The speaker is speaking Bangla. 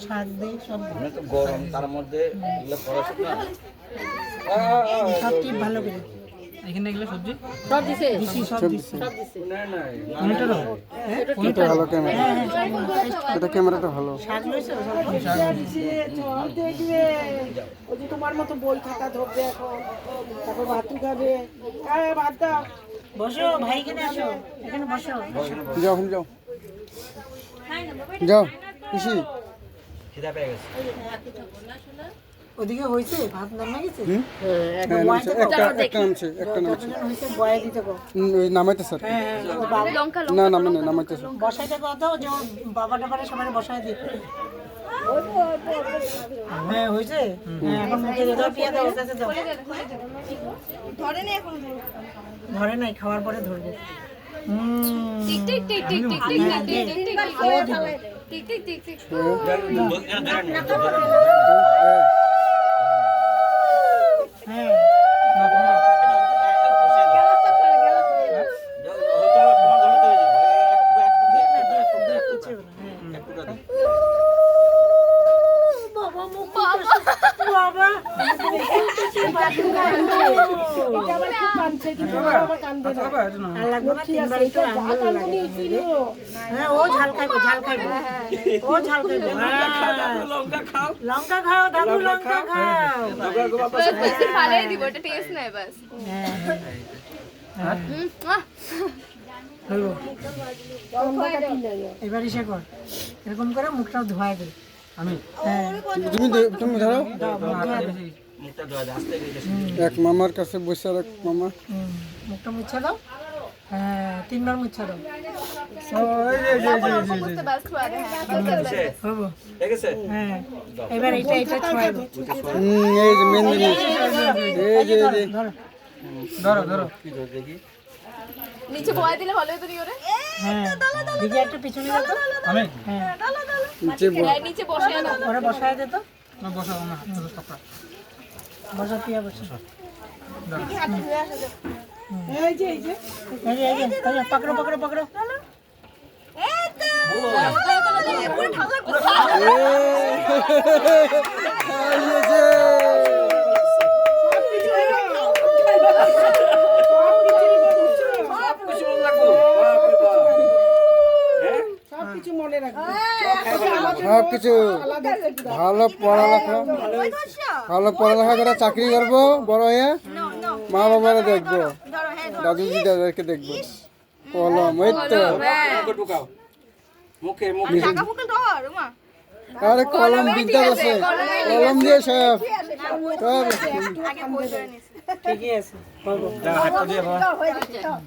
শাক দেই সব তো গরম তার মধ্যে এগুলো পড়াশোনা সব ঠিক ভালো করে এখানে এগুলো সবজি সব দিছে সব দিছে না না টমেটো দাও এটা ভালো ক্যামেরা এটা ক্যামেরাটা ভালো শাক লইছে সব দেখবে ওই যে তোমার মতো বই খাতা ধরবে এখন তারপর ভাত খাবে ভাত দাও বসো ভাই এখানে আসো এখানে বসো যাও যাও যাও খুশি খিদা পেয়ে গেছে ওদিকে হইছে ভাত নামে গেছে একটা নামছে একটা নামছে হইছে বয়া দিতে গো ওই নামাইতে স্যার না নামাইতে স্যার বসাইতে কথা যে বাবা টাবারে সবাই বসাই দিই হ্যাঁ হয়েছে এখন মুখে দাও পিয়া দাও কাছে দাও ধরে নাই খাওয়ার পরে ধরবে tick tick tick tick tick tick tick tick tick tick tick হ্যাঁ বাবা ও ঝাল খাইবো ও ঝাল খাইবো লঙ্কা খাও দাদু লঙ্কা খাও বেশি ফালাই দিব এটা টেস্ট নাই বাস এবার ইসে কর এরকম করে মুখটা ধোয়া দে আমি তুমি ধরো মুখটা ধোয়া আসতে গেছে এক মামার কাছে বসে আর এক মামা মুখটা মুছে দাও হ্যাঁ তিনবার মুছে দাও সমস্ত বাস খাওয়া দে হ্যাঁ হবো ঠিক আছে হ্যাঁ এবার এটা ছড়াবো এই যে মেন জিনিস এই যে ধরো ধরো দেখি নিচে বয়া দিলে ভালো হতো নি ওরে হ্যাঁ দিকে একটা পিছনে দাও তো আমি হ্যাঁ নিচে বসে না ওরা বসায় দে তো না বসাও না সবটা বসা পিয়া বসা এই যে পকড়ো সবকিছু মনে রাখবে সবকিছু ভালো পড়ালেখা করে চাকরি করবো বড় হয়ে মা বাবারা দেখবো দাদু দিদাদেরকে দেখবো কলম এই তো ঢুকাও মুখে মুখে আরে কলম বিদ্যা আছে কলম দিয়ে সব ঠিকই আছে হাতটা দিয়ে